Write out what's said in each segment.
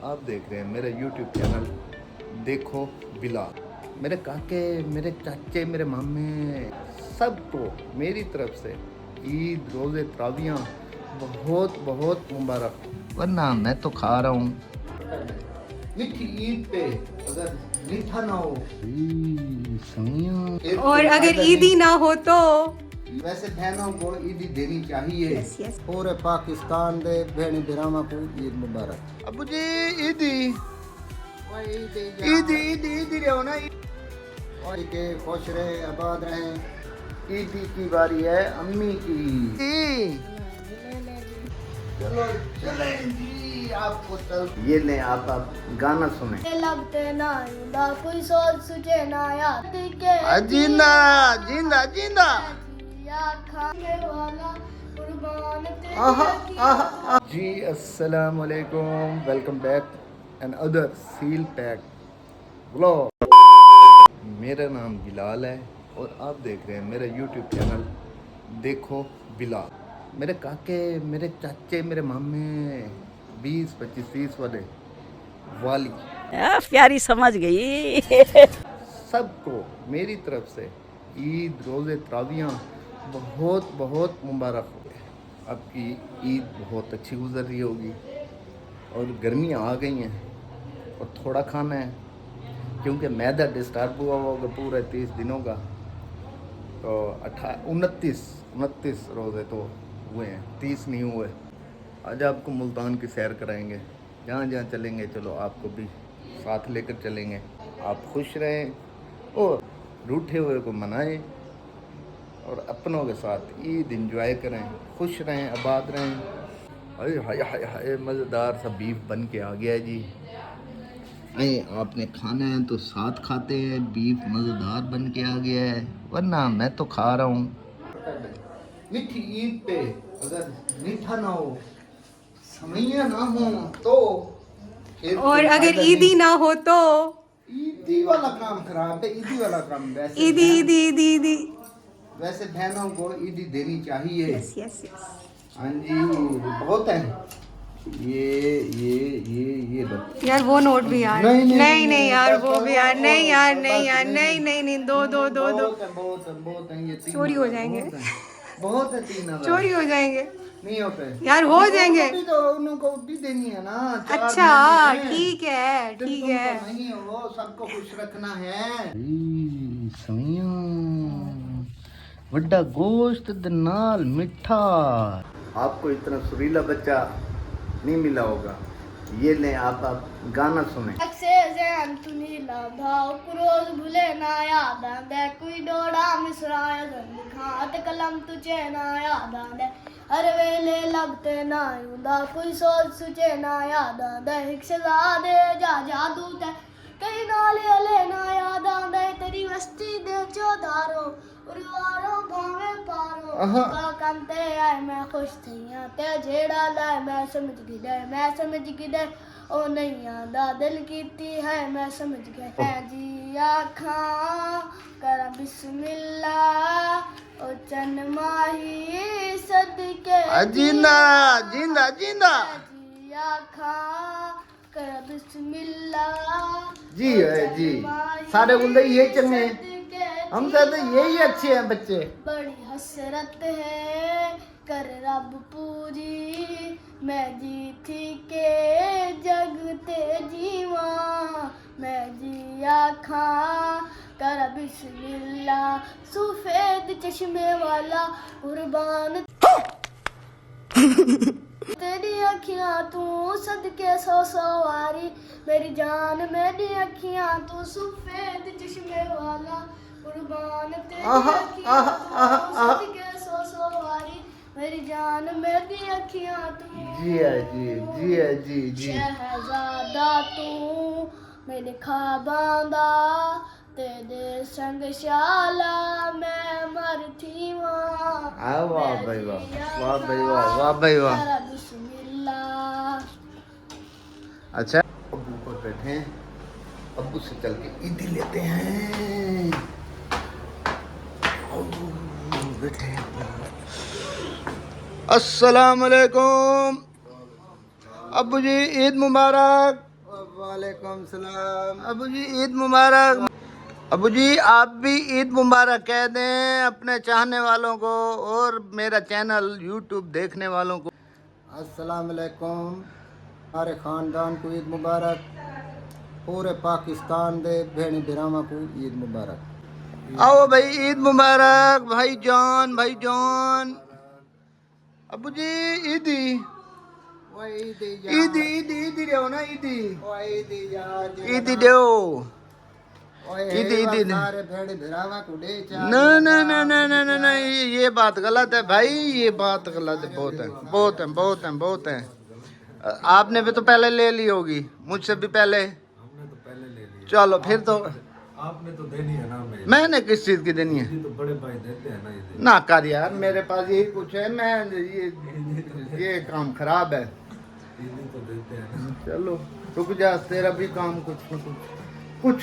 आप देख रहे हैं मेरा YouTube चैनल देखो बिलाल। मेरे काके, मेरे चाचे, मेरे मामे सबको मेरी तरफ से ईद रोज़े तरावियाँ बहुत बहुत मुबारक। वरना मैं तो खा रहा हूँ मीठी ईद पे, अगर मीठा ना हो समियाँ, और अगर ईदी ना हो तो वैसे बहनों को ईदी देनी चाहिए। Yes yes. पूरे पाकिस्तान दे भेणी बिरामा को ईद मुबारक। अबू जी ईदी ईदी ईदी ईदी ईदी रहो ना। और के खुश रहे, आबाद रहे। ईदी की बारी है अम्मी की। चलो चले जी, आपको चल ये ले आप गाना सुने। लगते ना युदा कोई सोच सुचे ना याद के जिंदा जिंदा जिंदा या खाने वाला कुर्बान जी अस्सलाम वालेकुम, welcome back and other seal pack vlog. मेरा नाम बिलाल है और आप देख रहे हैं मेरा YouTube चैनल देखो बिलाल। मेरे काके, मेरे चाचे, मेरे मामे 20, 25, 30 वाले वाली प्यारी समझ गई। सबको मेरी तरफ से ईद रोज़े तरावियाँ बहुत बहुत मुबारक हो। आपकी ईद बहुत अच्छी गुजर रही होगी और गर्मियाँ आ गई हैं और थोड़ा खाना है क्योंकि मैदा डिस्टर्ब हुआ होगा पूरे 30 दिनों का। तो 29 रोज़े तो हुए हैं, 30 नहीं हुए। आज आपको मुल्तान की सैर कराएंगे, जहाँ जहाँ चलेंगे चलो आपको भी साथ लेकर चलेंगे। आप खुश रहें और रूठे हुए को मनाएं और अपनों के साथ ईद एंजॉय करें, खुश रहें, आबाद रहें। अरे हाय हाय हाय, मज़ेदार सा बीफ बन के आ गया है जी। अरे आपने खाना है तो साथ खाते हैं, बीफ मज़ेदार बन के आ गया है, वरना मैं तो खा रहा हूँ। मीठी ईद पे अगर मीठा ना हो समियाँ ना हो तो और अगर ईदी ना हो तो ईदी वाला काम खराब है। ईदी वाला काम वैसे ईदी ईदी ईदी ईदी। वैसे बहनों को ईदी देनी चाहिए। Yes yes yes. हाँ जी बहुत है। ये लो यार वो नोट भी यार। नहीं, नहीं, नहीं नहीं यार बस, वो भी यार। बस, नहीं यार बस, नहीं यार नहीं, नहीं नहीं नहीं। दो दो दो दो बहुत है। चोरी हो जाएंगे। बहुत है 3,000 चोरी हो जाएंगे नहीं होते यार, हो जाएंगे। तो उनको भी देनी है ना। अच्छा ठीक है ठीक है। नहीं हो, सबको खुश रखना है। बड़ा गोश्त दे नाल मिठा। आपको इतना सुरीला बच्चा नहीं मिला होगा। ये ले आप गाना सुने। से जैन तुनी लाभाओ रोज भूले ना याद आंदे कोई डोड़ा मिसराया जंद खात कलम तुझे ना याद आंदे हर वेले लगते ना युदा कोई सोच सुचे ना याद आंदे हिक सजा दे जा जादू ते कई नाले ले ना याद आंदे तेरी वस्ती दे चौधारो उरवारो भावे पारो का कंते आए मैं खुश थिया ते जेड़ा लाए मैं समझ गई ओ नहीं आंदा दिल कीती है मैं समझ गया जी आखा कर बिस्मिल्लाह ओ चन माही सदके जिंदा जिंदा जिंदा जी आखा कर बिस्मिल्लाह जी है जी। सारे बंदे ये चंगे, हम तो यही अच्छे हैं बच्चे। बड़ी हसरत है कर रब पूरी मैं जी थी के जगते जीवा मैं जी आखा कर बिस्मिल्लाह सफेद चश्मे वाला कुर्बान तेरी अखियां तू सदके सौ वारी मेरी जान मेरी अखियां तू सफेद चश्मे वाला कुर्बान तेरी अखियां तू सदके सौ वारी मेरी जान मेरी अखियां तू जी है जी जी। शहजादा तू मेरे ख्वाबां दा तेरे संग शाला मैं मर थी वाह भाई वाह भाई वाह भाई वाह। बिस्मिल्लाह। अच्छा अब्बू पर बैठे हैं, अब्बू से चल के ईदी लेते हैं। बैठे हैं। अस्सलाम वालेकुम अब्बू जी, ईद मुबारक। वालेकुम सलाम। अबू जी ईद मुबारक। अबू जी आप भी ईद मुबारक कह दें अपने चाहने वालों को और मेरा चैनल यूट्यूब देखने वालों को। अस्सलाम वालेकुम। हमारे ख़ानदान को ईद मुबारक। पूरे पाकिस्तान दे भेड़ी बिरामा को ईद मुबारक। आओ भाई ईद मुबारक भाईजान भाईजान। अबू जी ईदी ईदी ईदी ईदी रहो ना ईदी ईदी दो ईदी सारे भेड़ी बिरामा को दे ना ना ना ना ना ना ना ये बात गलत है भाई, ये बात गलत है। बहुत है बहुत है बहुत है बहुत है। आपने भी तो पहले ले ली होगी मुझसे भी पहले। हमने तो पहले ले लिया। चलो फिर तो आपने तो देनी है ना मेरी। मैंने किस चीज की देनी है? ये तो बड़े भाई देते हैं ना ये। ना कर यार, मेरे पास यही कुछ है। मैं ये काम खराब है। ये तो देते हैं ना। चलो रुक जा, तेरा भी काम कुछ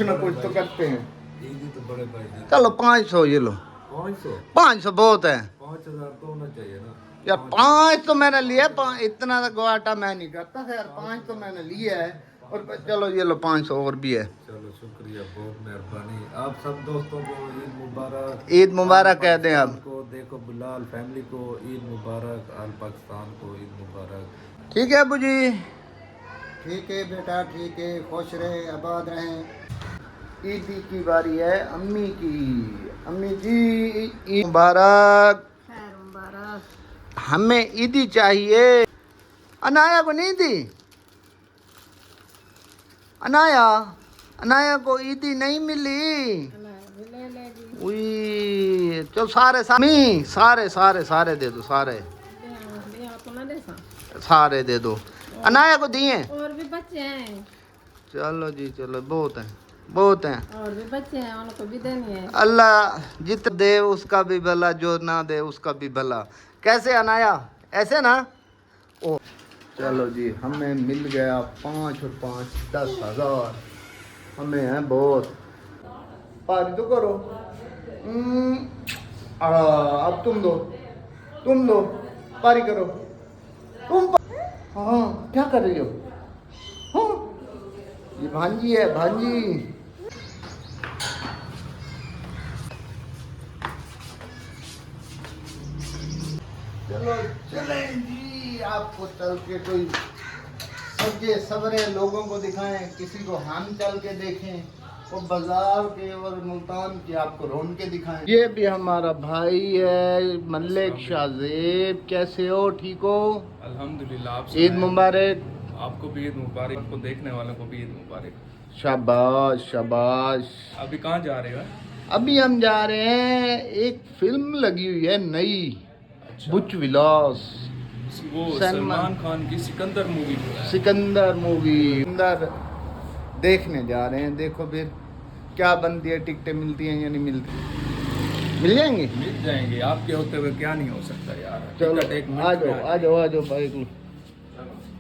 न कुछ तो करते हैं। ये तो बड़े भाई देते। चलो 500 ये लो। 500 500 बहुत है 5000 तो होना चाहिए ना यार। 5 तो मैंने लिया, इतना घाटा मैं नहीं करता यार। 5 तो मैंने लिया है और चलो ये लो 500 और भी है। चलो शुक्रिया, बहुत मेहरबानी। आप सब दोस्तों को ईद मुबारक। ईद मुबारक कह दें आप को देखो बिलाल फैमिली को ईद मुबारक, आल पाकिस्तान को ईद मुबारक। ठीक है अबू जी। ठीक है बेटा, ठीक है। खुश रहे, आबाद रहें। ईदी की बारी है अम्मी की। अम्मी जी ईद मुबारक। हमें ईदी चाहिए। अनाया को नहीं दी? अनाया को ईदी नहीं मिली। उई चलो सारे दे दो। सारे दे दो। अनाया को दिए? और भी बच्चे हैं। चलो जी चलो, बहुत हैं और भी बच्चे हैं, उनको भी देनी है। अल्लाह जित दे उसका भी भला, जो ना दे उसका भी भला। कैसे अनाया? ऐसे ना। ओ चलो जी, हमें मिल गया 5 और 5 10,000। हमें है बहुत। पारी तो करो। अब तुम दो पारी करो। हाँ क्या कर रही हो? हाँ ये भांजी है, भांजी। चलो चले जी, आपको चल के कोई सजे सवरे लोगों को दिखाएं, किसी को हम चल के देखें, वो बाजार के और मुल्तान की आपको रौन के दिखाएं। ये भी हमारा भाई है मलिक शाहजेब। कैसे हो? ठीक हो? अल्हम्दुलिल्लाह। आप ईद मुबारक। आपको भी ईद मुबारक, आपको देखने वालों को भी ईद मुबारक। शाबाश शाबाश। अभी कहाँ जा रहे हो? अभी हम जा रहे हैं, एक फिल्म लगी हुई है नई, बुच विलास। वो सलमान खान की सिकंदर मूवी। सिकंदर मूवी अंदर देखने जा रहे हैं। देखो फिर क्या बनती है, टिकटें मिलती हैं या नहीं मिलती? मिल जाएंगी? मिल जाएंगे, आपके होते हुए क्या नहीं हो सकता यार। चलो टिकट एक मिनट आ में जाओ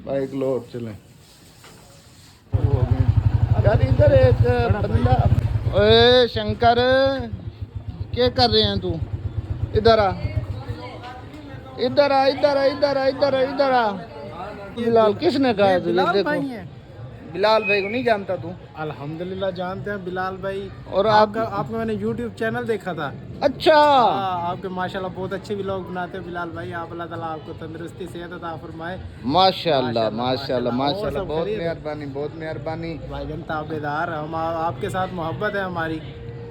बाइक लो और चलें। यार इधर एक बंदा। ओए शंकर, क्या कर रहे हैं तू? इधर आ। बिलाल किसने कहा है तुझे? देखो बिलाल भाई को नहीं जानता तू? अल्हम्दुलिल्लाह जानते हैं बिलाल भाई। और आपका मैंने YouTube चैनल देखा था। अच्छा। आपके माशाल्लाह बहुत अच्छे व्लॉग बनाते हैं बिलाल भाई। आप अल्लाह ताला आपको तंदुरुस्ती सेहत अता फरमाए। माशाल्लाह सब बहुत खैरियत? मेहरबानी। भाईजान ताबेदार हम आपके साथ मोहब्बत है हमारी।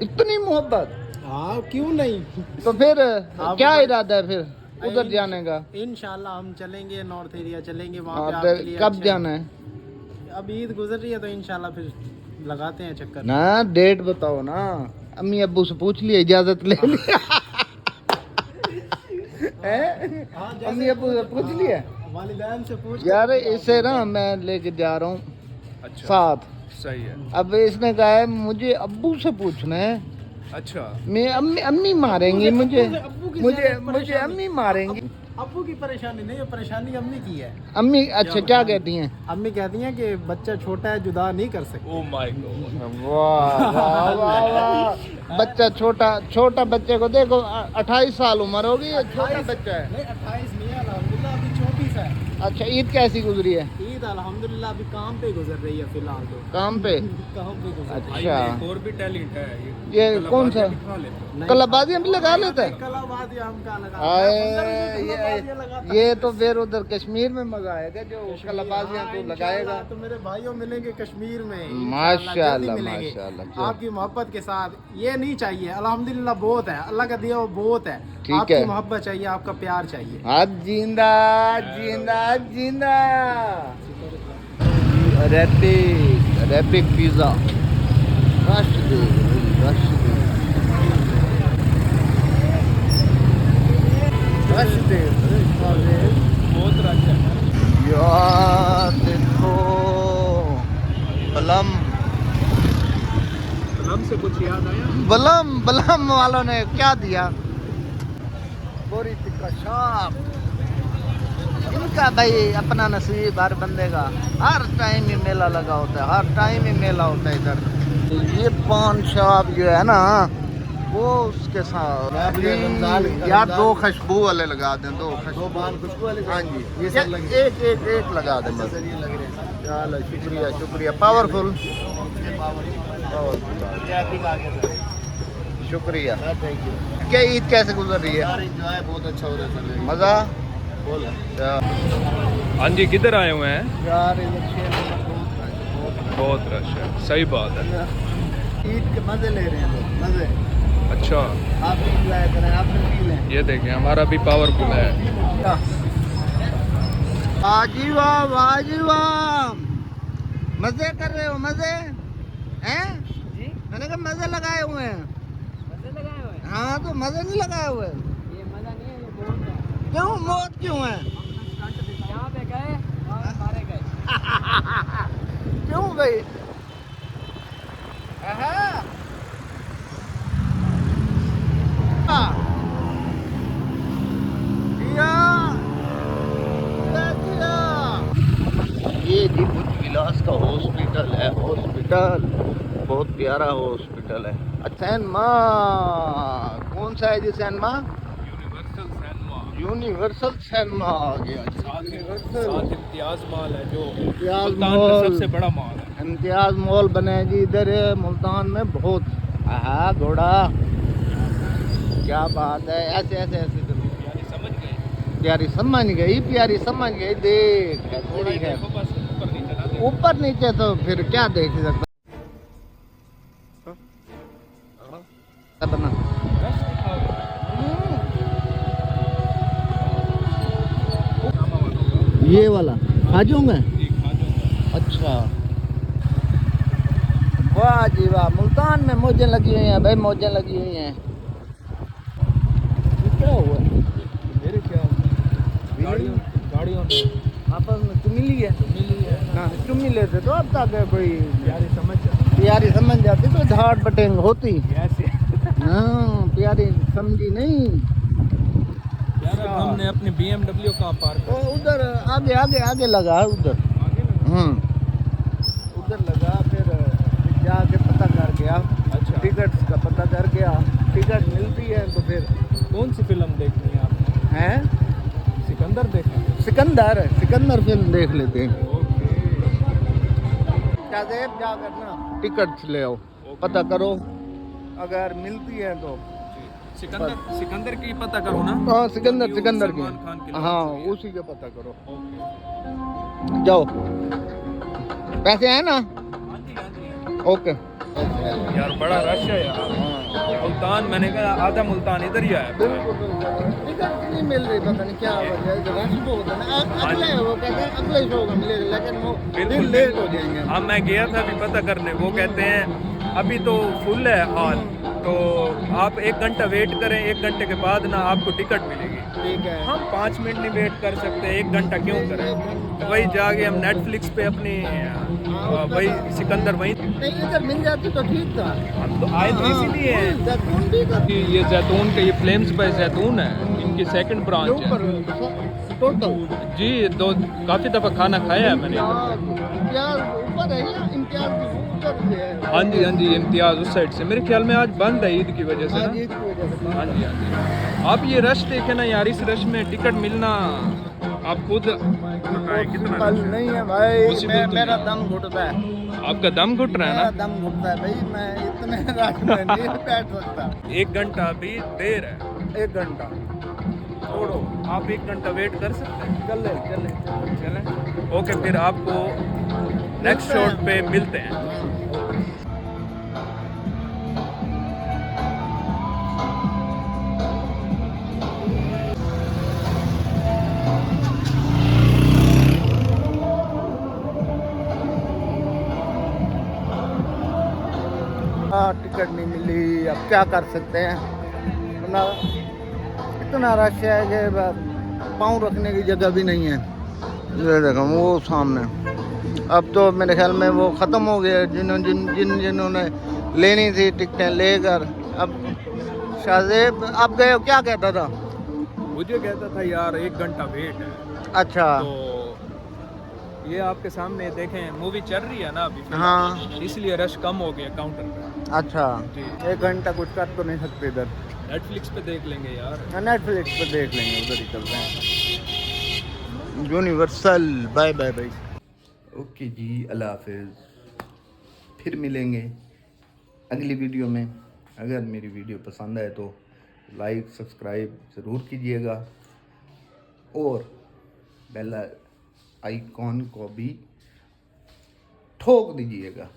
इतनी मोहब्बत? हाँ क्यों नहीं। तो फिर क्या इरादा है फिर उधर जाने का? इंशाल्लाह हम चलेंगे, नॉर्थ एरिया चलेंगे। वहाँ हाँ, पे तो आपके लिए कब अच्छे- जाना है? अब ईद गुजर रही है तो इंशाल्लाह फिर लगाते हैं चक्कर। ना डेट बताओ ना। अम्मी अब्बू से पूछ लिया, इजाजत ले लिया? अम्मी अब्बू से पूछ लिया? वालिदैन से पूछ यार इसे ना मैं लेके जा रहा हूँ अच्छा साथ। सही है। अब इसने कहा है मुझे अब्बू से पूछना है। अच्छा मैं अम्मी मारेंगी मुझे। अब्बू की मुझे ज्यादा मुझे परेशानी। अम्मी मारेंगी। अब्बू की परेशानी नहीं, ये परेशानी अम्मी की है। अम्मी अच्छा क्या कहती हैं? अम्मी कहती हैं कि बच्चा छोटा है, जुदा नहीं कर सकते। Oh my God. वाह वाह वाह वाह। बच्चा छोटा बच्चे को देखो 28 साल उम्र होगी, ये छोटा बच्चा है। नहीं 28 नहीं है, अल्हम्दुलिल्लाह अभी 34 है। अच्छा ईद कैसी गुजरी है? ईद अल्हम्दुलिल्लाह अल्हम्दुलिल्लाह अभी काम पे गुजर रही है फिलहाल तो। काम पे? काम पे गुजर अच्छा, और भी टैलेंट है ये कौन सा कलाबाजी भी लगा लेता है? कलाबाजी हम का लगा ये तो फिर उधर कश्मीर में मजा आएगा जो कलाबाजियां तो लगाएगा। तो मेरे भाइयों मिलेंगे कश्मीर में माशाल्लाह, जल्दी मिलेंगे। माशाल्लाह। आपकी मोहब्बत के साथ ये नहीं चाहिए, अल्हम्दुलिल्लाह बहुत है, अल्लाह का दिया वो बहुत है। ठीक आपकी है। मोहब्बत चाहिए, आपका प्यार चाहिए। आज जिंदा जिंदा जिंदा रैपिक पिज्जा बहुत रश है। यार देखो बलम से कुछ याद आया? बलम वालों ने क्या दिया? बोरी टिक्का शाप इनका भाई अपना नसीब हर बंदे का। हर टाइम ही मेला लगा होता है, हर टाइम ही मेला होता है इधर। ये पान शॉप जो है ना वो उसके साथ यार दो खुशबू वाले लगा दें, दो खुशबू वाले। हाँ जी, ये एक लगा दें बस। चलो शुक्रिया शुक्रिया, पावरफुल शुक्रिया। क्या ईद कैसे गुजर रही है? बहुत अच्छा हो रहा है, मज़ा। हाँ जी, किधर आए हुए हैं? यार बहुत रश है, सही बात है। ईद के मज़े ले रहे हैं लोग, मज़े। अच्छा, आप भी इंजॉय करें, आप भी पी लें। ये देखें हमारा भी पावरफुल है। वाजी वाह, वाजी वाह, मज़े कर रहे हो? मज़े हैं? मैंने कहा मज़े लगाए हुए हैं। हाँ तो मज़े नहीं लगाए हुए? ये मजा नहीं है, ये बहुत है। क्यों मौत क्यों है? यहाँ पे गए और मारे गए। क्यों भाई? ये जी बुद्ध विलास का हॉस्पिटल है, हॉस्पिटल बहुत प्यारा हॉस्पिटल है। सैनमा कौन सा है जी? सैनमा यूनिवर्सल सैनमा आ गया। साथ इम्तियाज मॉल है जो इम्तियाज मुल्तान का मॉल, सबसे बड़ा मॉल है। इम्तियाज मॉल बने जी इधर मुल्तान में बहुत। हाँ घोड़ा, क्या बात है। ऐसे ऐसे ऐसे करो। समझ गए? प्यारी समझ गई, प्यारी समझ गई। देख ठीक है, बस ऊपर नहीं चला दे। ऊपर नीचे तो फिर क्या देख सकता बना। ये वाला खा जाऊंगा। अच्छा, वाह जी वाह, मुल्तान में मौजें लगी हुई हैं भाई, मौजें लगी हुई हैं। क्या हुआ? मेरे ख्याल गाड़ियों में आपस में चुमिली है ना, चुमी लेते तो अब तक कोई प्यारी समझ जाती तो झाड़ बटेंग होती। ऐसे हाँ प्यारी समझी नहीं। हमने अपनी BMW कहाँ पार्क तो उधर आगे आगे आगे लगा, उधर उधर लगा। फिर जाके पता कर गया। अच्छा, टिकट्स का पता कर गया, टिकट मिलती है तो फिर कौन सी फिल्म देखनी है आपने? हैं सिकंदर देखना? सिकंदर फिल्म देख लेते हैं। क्या देव जाकर ना टिकट्स ले आओ, पता करो अगर मिलती है तो। सिकंदर की पता करो ना। हाँ सिकंदर की, सलमान खान की हाँ उसी का पता करो। जाओ, पैसे हैं ना? ओके। यार बड़ा रश है यार मुल्तान। मैंने कहा आधा मुल्तान इधर ही आया। टिकट नहीं मिल रही, पता नहीं क्या वजह है। रश बहुत है ना। अगले वो कहते हैं अगले शो का मिलेगा, लेकिन वो दिन लेट हो जाएंगे। हाँ मैं गया था अभी पता करने, वो कहते हैं अभी तो फुल है हॉल, तो आप 1 घंटा वेट करें, 1 घंटे के बाद ना आपको टिकट मिलेगी। ठीक है। हम 5 मिनट नहीं वेट कर सकते, 1 घंटा क्यों करें? वही जाके हम नेटफ्लिक्स पे अपनी वही सिकंदर वहीं नहीं इधर मिल जाती तो ठीक था। हम तो आए तो इसीलिए जैतून भी कर ये जैतून के, ये फ्लेम्स पे जैतून है, इनकी सेकंड ब्रांच है टोटल। जी। काफ़ी दफ़ा खाना खाया है मैंने। इम्तियाज ऊपर है या इम्तियाज ऊपर से है? हाँ जी इम्तियाज़ उस साइड से। मेरे ख्याल में आज बंद है ईद की वजह से हाँ ना। जी इसकी वजह से। हाँ जी। आप ये रश देखे ना यार, इस रश में टिकट मिलना आप खुद कितना कल रश है? नहीं है भाई, मुसीबत तो मेरा नहीं। दम घुटता है, आपका दम घुट रहा है मेरा ना? दम घुटता है भाई, मैं इतने रश में नहीं बैठ सकता। 1 घंटा अभी देर है। 1 घंटा छोड़ो, आप 1 घंटा वेट कर सकते हैं। चले चले चलें, ओके, फिर आपको नेक्स्ट शॉट पे मिलते हैं। टिकट नहीं मिली, अब क्या कर सकते हैं, इतना रश है कि पाँव रखने की जगह भी नहीं है। ये देखो वो सामने, अब तो मेरे ख्याल में वो ख़त्म हो गया, जिन्होंने लेनी थी टिकटें लेकर। अब शाहजेब आप गए हो, क्या कहता था? मुझे कहता था यार 1 घंटा वेट है। अच्छा तो ये आपके सामने देखें, मूवी चल रही है ना अभी, हाँ इसलिए रश कम हो गया काउंटर पे। अच्छा, जी। 1 घंटा कुछ कर तो नहीं सकते इधर, नेटफ्लिक्स पे देख लेंगे यार। नेटफ्लिक्स पे देख लेंगे, उधर ही चलते हैं। Universal bye bye bye. Okay जी, अल्लाह हाफिज़, फिर मिलेंगे अगली वीडियो में। अगर मेरी वीडियो पसंद आए तो लाइक सब्सक्राइब ज़रूर कीजिएगा और बेल आइकॉन को भी ठोक दीजिएगा।